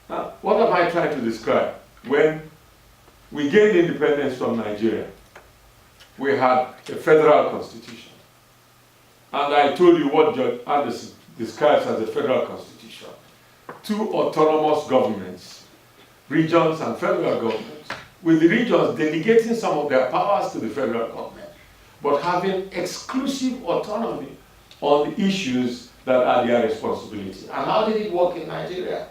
Now, what am I trying to describe? When we gained independence from Nigeria, we had a federal constitution. And I told you what Judge Anderson describes as a federal constitution. Two autonomous governments, regions and federal governments, with the regions delegating some of their powers to the federal government, but having exclusive autonomy on the issues that are their responsibility. And how did it work in Nigeria?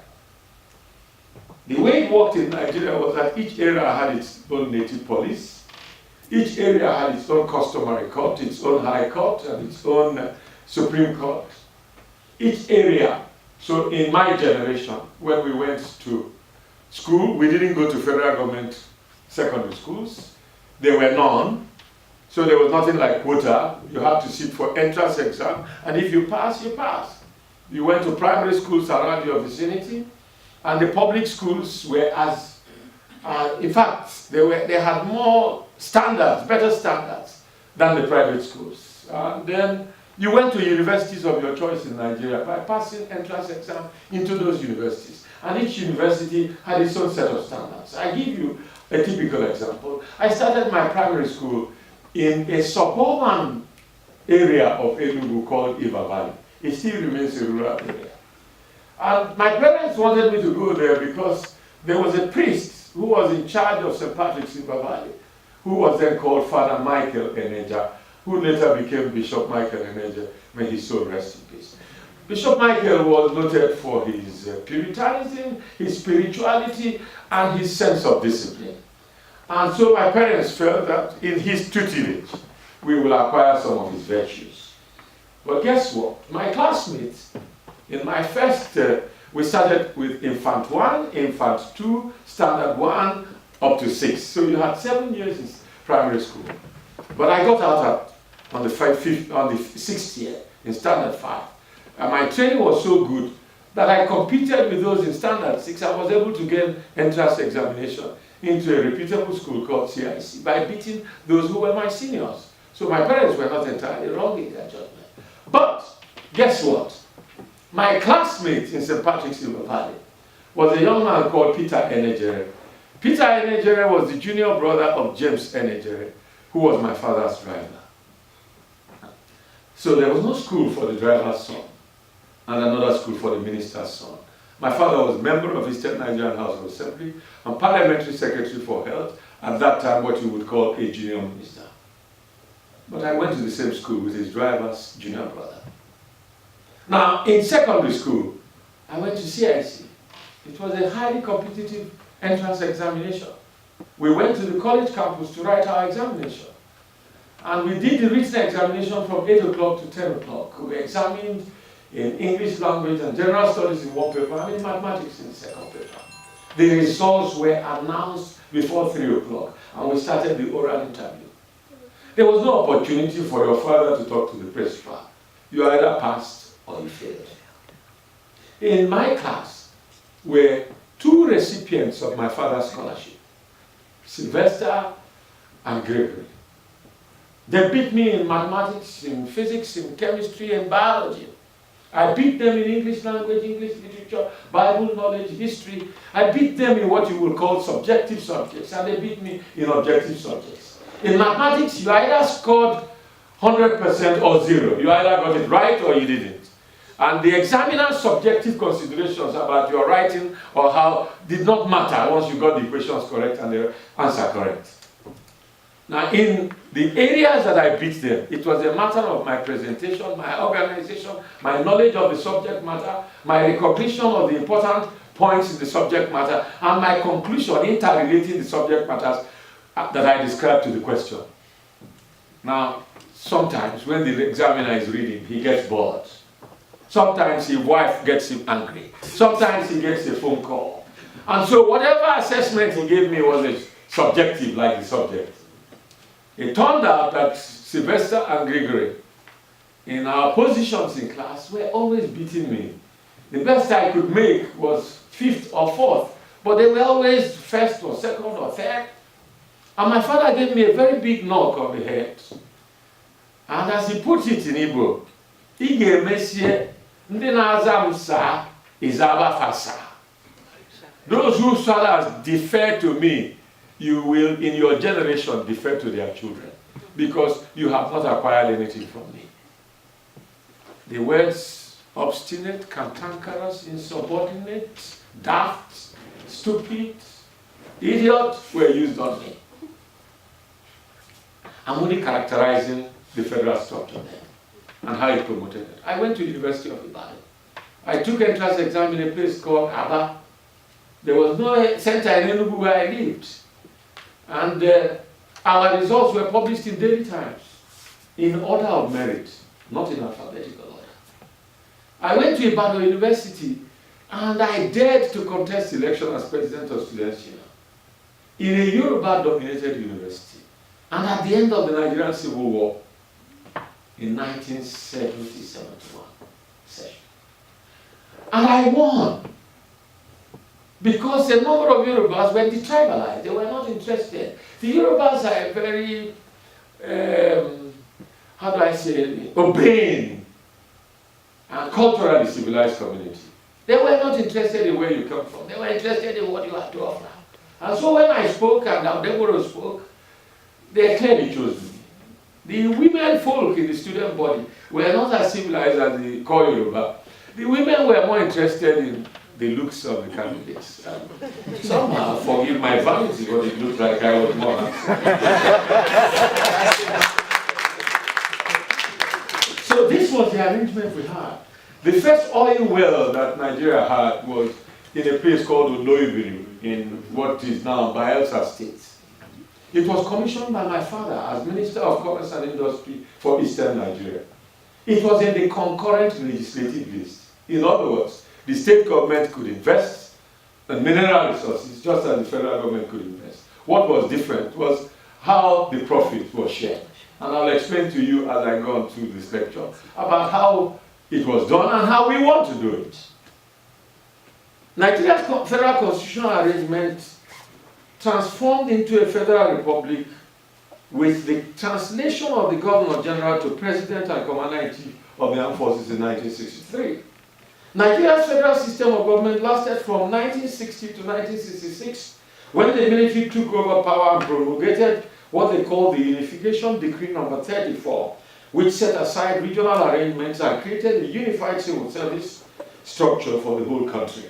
The way it worked in Nigeria was that each area had its own native police, each area had its own customary court, its own high court, and its own Supreme Court. Each area, so in my generation, when we went to school, we didn't go to federal government secondary schools. There were none. So there was nothing like quota. You had to sit for entrance exam, and if you pass, you pass. You went to primary schools around your vicinity, and the public schools were as, in fact, they had more standards, better standards than the private schools. And then you went to universities of your choice in Nigeria by passing entrance exam into those universities. And each university had its own set of standards. I give you a typical example. I started my primary school in a suburban area of Enugu called Iva Valley. It still remains a rural area. And my parents wanted me to go there because there was a priest who was in charge of St. Patrick's Iva Valley, who was then called Father Michael Eneja, who later became Bishop Michael Eneja. May his soul rest in peace. Bishop Michael was noted for his puritanism, his spirituality, and his sense of discipline. And so my parents felt that in his tutelage, we will acquire some of his virtues. But guess what? My classmates, in my first, we started with Infant 1, Infant 2, Standard 1, up to 6. So you had 7 years in primary school. But I got out on the 6th year, in Standard 5. And my training was so good that I competed with those in Standard 6. I was able to get entrance examination into a reputable school called CIC by beating those who were my seniors. So my parents were not entirely wrong in their judgment. But guess what? My classmate in St. Patrick's River Valley was a young man called Peter Enejere. Peter Enejere was the junior brother of James Enejere, who was my father's driver. So there was no school for the driver's son and another school for the minister's son. My father was a member of Eastern Nigerian House of Assembly and Parliamentary Secretary for Health, at that time what you would call a junior minister. But I went to the same school with his driver's junior brother. Now, in secondary school, I went to CIC. It was a highly competitive entrance examination. We went to the college campus to write our examination. And we did the written examination from 8 o'clock to 10 o'clock. We examined in English language and general studies in one paper and in mathematics in the second paper. The results were announced before 3 o'clock, and we started the oral interview. There was no opportunity for your father to talk to the principal. You either passed or you failed. In my class were 2 recipients of my father's scholarship, Sylvester and Gregory. They beat me in mathematics, in physics, in chemistry, and biology. I beat them in English language, English literature, Bible knowledge, history. I beat them in what you will call subjective subjects, and they beat me in objective subjects. In mathematics, you either scored 100% or 0. You either got it right or you didn't. And the examiner's subjective considerations about your writing or how did not matter once you got the equations correct and the answer correct. Now, in the areas that I beat them, it was a matter of my presentation, my organization, my knowledge of the subject matter, my recognition of the important points in the subject matter, and my conclusion interrelating the subject matters that I described to the question. Now, sometimes when the examiner is reading, he gets bored. Sometimes his wife gets him angry. Sometimes he gets a phone call. And so whatever assessment he gave me was subjective, like the subject. It turned out that Sylvester and Gregory, in our positions in class, were always beating me. The best I could make was 5th or 4th, but they were always 1st or 2nd or 3rd. And my father gave me a very big knock on the head. And as he put it in Igbo, Ige Messie, Ndi na-aza m saa, izaba fa saa. Those whose fathers defer to me, you will, in your generation, defer to their children, because you have not acquired anything from me. The words obstinate, cantankerous, insubordinate, daft, stupid, idiot were used on me. I'm only characterizing the federal structure then and how it promoted it. I went to the University of Ibadan. I took entrance exam in a place called Aba. There was no center in Enugu where I lived. And our results were published in Daily Times in order of merit, not in alphabetical order. I went to Ibadan University and I dared to contest election as president of Students' Union in a Yoruba-dominated university. And at the end of the Nigerian Civil War, in 1970-71 session. And I won. Because a number of Yorubas were detribalized. They were not interested. The Yorubas are a very, obeying and culturally civilized community. They were not interested in where you come from. They were interested in what you had to offer. And so when I spoke and Nwodo spoke, they clearly chose me. The women folk in the student body were not as civilized as the core Yoruba. The women were more interested in the looks of the candidates. Somehow, forgive my vanity, but it looked like I was more handsome. So this was the arrangement we had. The first oil well that Nigeria had was in a place called Oloibiri in what is now Bayelsa State. It was commissioned by my father as Minister of Commerce and Industry for Eastern Nigeria. It was in the concurrent legislative list. In other words, the state government could invest in mineral resources just as the federal government could invest. What was different was how the profit was shared. And I'll explain to you as I go on through this lecture about how it was done and how we want to do it. Nigeria's federal constitutional arrangement transformed into a federal republic with the translation of the Governor General to President and Commander-in-Chief of the Armed Forces in 1963. Nigeria's federal system of government lasted from 1960 to 1966, when the military took over power and promulgated what they called the Unification Decree Number 34, which set aside regional arrangements and created a unified civil service structure for the whole country.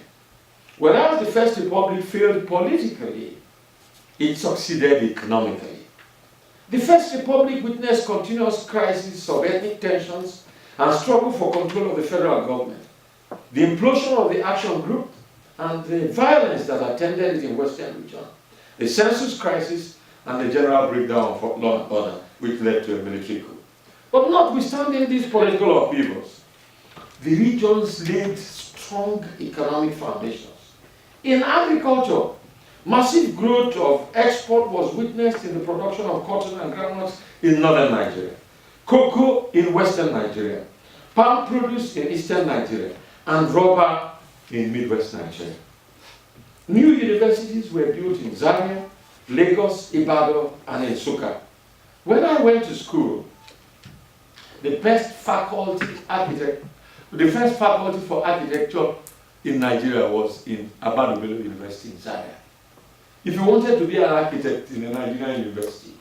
Whereas the First Republic failed politically, it succeeded economically. The First Republic witnessed continuous crises of ethnic tensions and struggle for control of the federal government, the implosion of the Action Group, and the violence that attended it in Western region, the census crisis, and the general breakdown of law and order, which led to a military coup. But notwithstanding these political upheavals, the regions laid strong economic foundations. In agriculture, massive growth of export was witnessed in the production of cotton and groundnuts in northern Nigeria, cocoa in western Nigeria, palm produce in eastern Nigeria, and rubber in Midwest Nigeria. New universities were built in Zaria, Lagos, Ibadan, and Nsukka. When I went to school, the first faculty for architecture in Nigeria was in Ahmadu Bello University in Zaria. If you wanted to be an architect in a Nigerian university,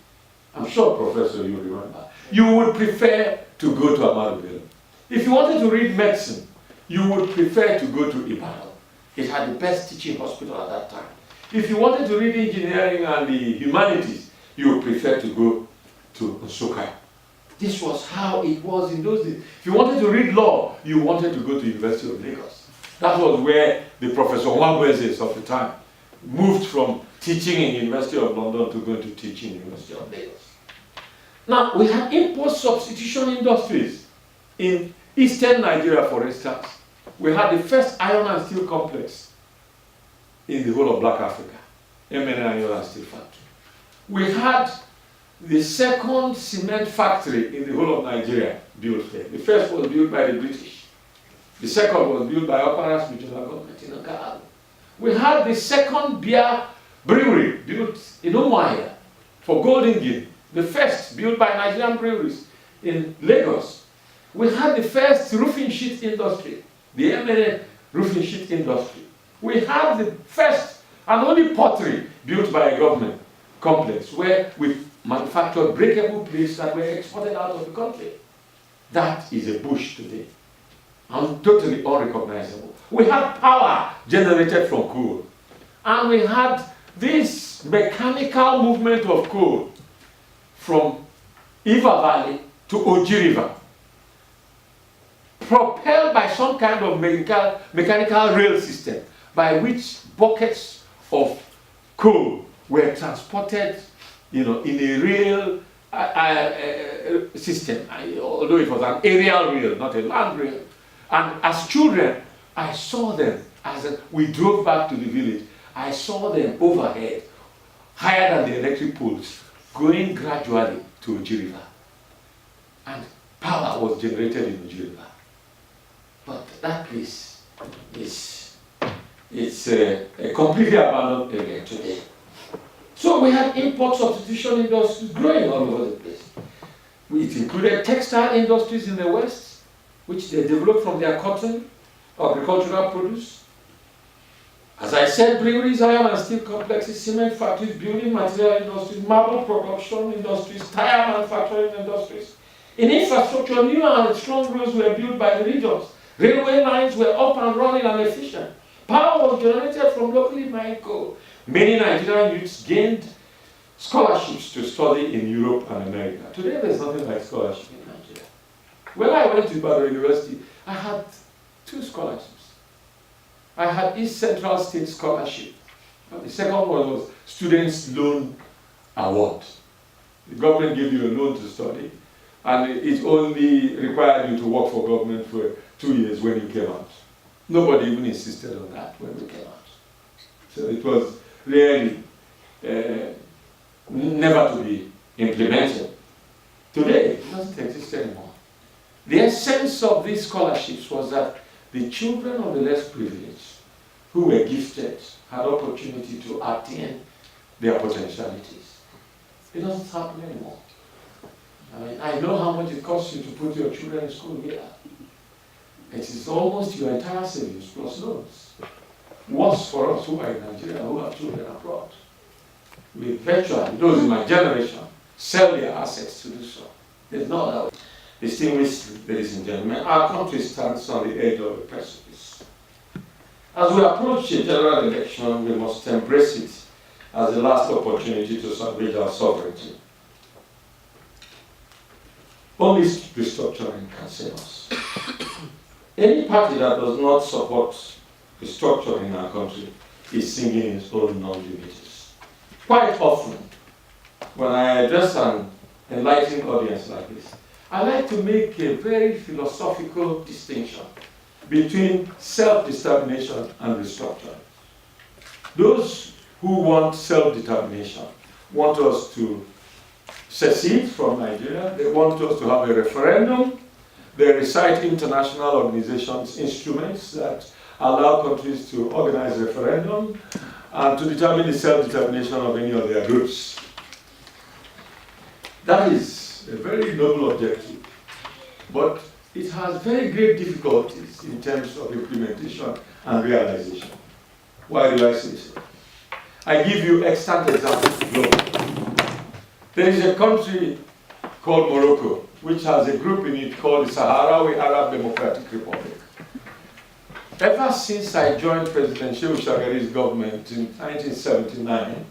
I'm sure, Professor, you remember, you would prefer to go to Ahmadu Bello. If you wanted to read medicine, you would prefer to go to Ibadan. It had the best teaching hospital at that time. If you wanted to read engineering and the humanities, you would prefer to go to Nsukka. This was how it was in those days. If you wanted to read law, you wanted to go to University of Lagos. That was where the Professor Nwabwezes of the time moved from teaching in University of London to going to teach in University of Lagos. Now, we have import substitution industries in eastern Nigeria, for instance. We had the first iron and steel complex in the whole of Black Africa, MN Iron and Steel Factory. We had the second cement factory in the whole of Nigeria built there. The first was built by the British. The second was built by Oparas Regional Government in Okahalo. We had the second beer brewery built in Umuahia for Golden Guinea. The first built by Nigerian breweries in Lagos. We had the first roofing sheet industry, the MN roofing sheet industry We had the first and only pottery built by a government complex where we manufactured breakable plates that were exported out of the country. That is a bush today, and totally unrecognizable. We had power generated from coal, and we had this mechanical movement of coal from Iva Valley to Oji River, propelled by some kind of mechanical rail system by which buckets of coal were transported, in a rail system, although it was an aerial rail, not a land rail. And as children, I saw them as we drove back to the village. I saw them overhead, higher than the electric poles, going gradually to Oji River. And power was generated in Oji River. But that place is a completely abandoned area today. So we had import substitution industries growing all over the place. It included textile industries in the West, which they developed from their cotton, agricultural produce. As I said, breweries, iron and steel complexes, cement factories, building material industries, marble production industries, tire manufacturing industries. In infrastructure, new and strong roads were built by the regions. Railway lines were up and running and efficient. Power was generated from locally mined coal. Many Nigerian youths gained scholarships to study in Europe and America. Today, there's nothing like scholarship in Nigeria. When I went to Ibadan University, I had 2 scholarships. I had East Central State Scholarship. The second one was Students' Loan Award. The government gave you a loan to study, and it only required you to work for government for 2 years when you came out. Nobody even insisted on that when we came out. So it was really never to be implemented. Today, it doesn't exist anymore. The essence of these scholarships was that the children of the less privileged, who were gifted, had opportunity to attain their potentialities. It doesn't happen anymore. I know how much it costs you to put your children in school here. It is almost your entire savings plus loans. Worse for us who are in Nigeria, who have children abroad. We virtually, those in my generation, sell their assets to do so. There's no other way. Distinguished ladies and gentlemen, our country stands on the edge of a precipice. As we approach a general election, we must embrace it as the last opportunity to salvage our sovereignty. Only restructuring can save us. Any party that does not support restructuring in our country is singing its own non-liberties. Quite often, when I address an enlightened audience like this, I like to make a very philosophical distinction between self-determination and restructuring. Those who want self-determination want us to secede from Nigeria. They want us to have a referendum. They recite international organizations' instruments that allow countries to organize referendum and to determine the self-determination of any of their groups. That is a very noble objective, but it has very great difficulties in terms of implementation and realization. Why do I say so? I give you extant examples. There is a country called Morocco, which has a group in it called the Sahrawi Arab Democratic Republic. Ever since I joined President Shehu Shagari's government in 1979,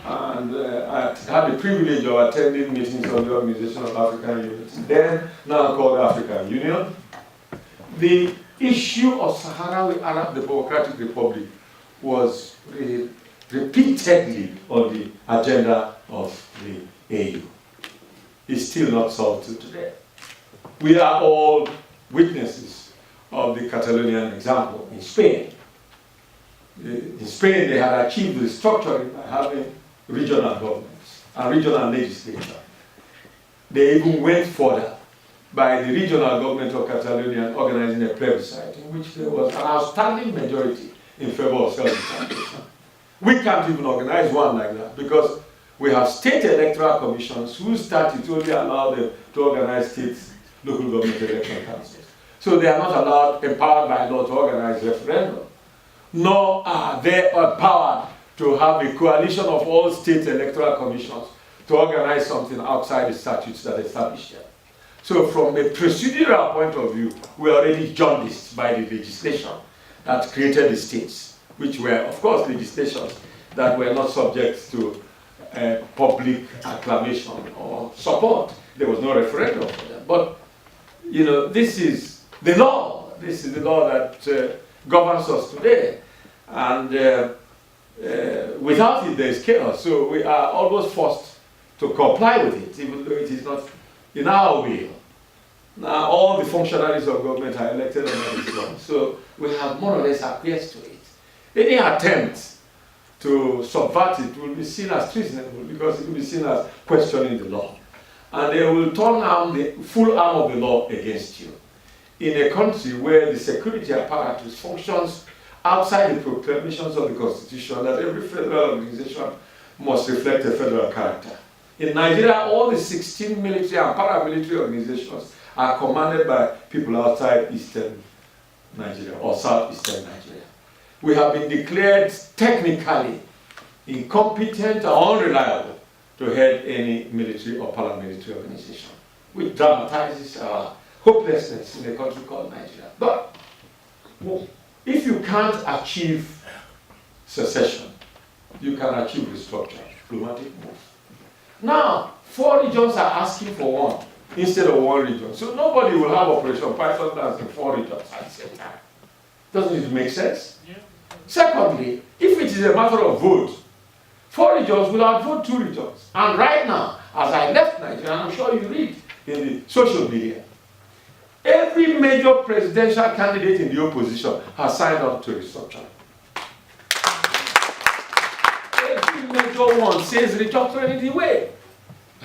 and I had the privilege of attending meetings of the Organization of African Unity, then now called African Union, the issue of Sahrawi Arab Democratic Republic was repeatedly on the agenda of the AU. It's still not solved till today. We are all witnesses of the Catalonian example in Spain. In Spain, they had achieved restructuring by having regional governments and regional legislature. They even went further by the regional government of Catalonia organizing a plebiscite in which there was an outstanding majority in favor of self-determination. We can't even organize one like that because we have state electoral commissions whose statutes only allow them to organize state local government election councils. So they are not allowed, empowered by law, to organize referendum. nor are they empowered to have a coalition of all state electoral commissions to organize something outside the statutes that establish them. So from a procedural point of view, we are already jaundiced by the legislation that created the states, which were, of course, legislations that were not subject to public acclamation or support. There was no referendum for them. But, you know, this is the law. This is the law that governs us today. And without it, there is chaos. So we are almost forced to comply with it, even though it is not in our will. Now, all the functionaries of government are elected under this law. So we have more or less acquiesced to it. Any attempt to subvert it will be seen as treasonable because it will be seen as questioning the law. And they will turn on the full arm of the law against you. In a country where the security apparatus functions outside the proclamations of the Constitution, that every federal organization must reflect a federal character. In Nigeria, all the 16 military and paramilitary organizations are commanded by people outside Eastern Nigeria or Southeastern Nigeria. We have been declared technically incompetent or unreliable to head any military or paramilitary organization, which dramatizes our hopelessness in a country called Nigeria. But if you can't achieve secession, you can achieve restructuring, diplomatic move. Now, 4 regions are asking for one instead of 1 region. So nobody will have Operation Python dance in 4 regions at the same time. Doesn't it make sense? Yeah. Secondly, if it is a matter of vote, 4 regions will outvote 2 regions. And right now, as I left Nigeria, I'm sure you read in the social media, every major presidential candidate in the opposition has signed up to restructuring. Every major one says restructuring is the way.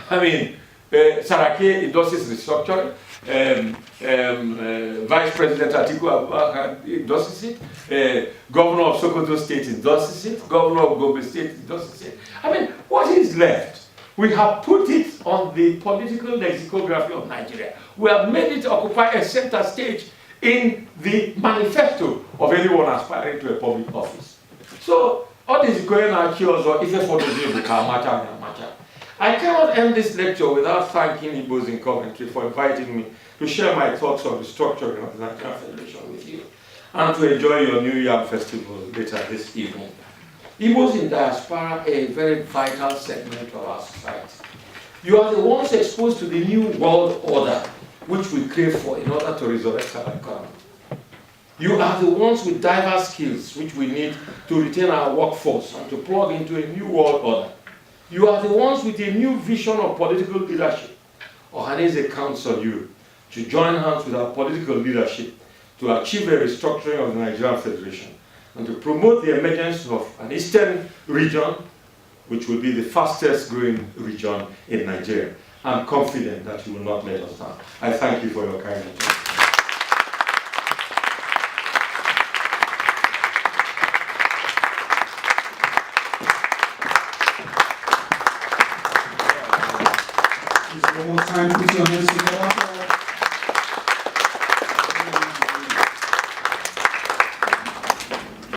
I mean, Sarake endorses restructuring. Vice President Atiku Abubakar endorses it. Governor of Sokoto State endorses it. Governor of Gombe State endorses it. I mean, what is left? We have put it on the political lexicography of Nigeria. We have made it occupy a center stage in the manifesto of anyone aspiring to a public office. So, all this going on here also, if a photo I cannot end this lecture without thanking Igbos in Coventry for inviting me to share my thoughts on the restructuring of the Nigerian Federation with you and to enjoy your New Yam Festival later this evening. Igbos in diaspora are a very vital segment of our society. You are the ones exposed to the new world order which we crave for in order to resurrect our economy. You are the ones with diverse skills which we need to retain our workforce and to plug into a new world order. You are the ones with a new vision of political leadership. Ohaneze counts on you to join hands with our political leadership to achieve a restructuring of the Nigerian Federation and to promote the emergence of an eastern region, which will be the fastest growing region in Nigeria. I'm confident that you will not let us down. I thank you for your kind attention. One more time, put your hands together.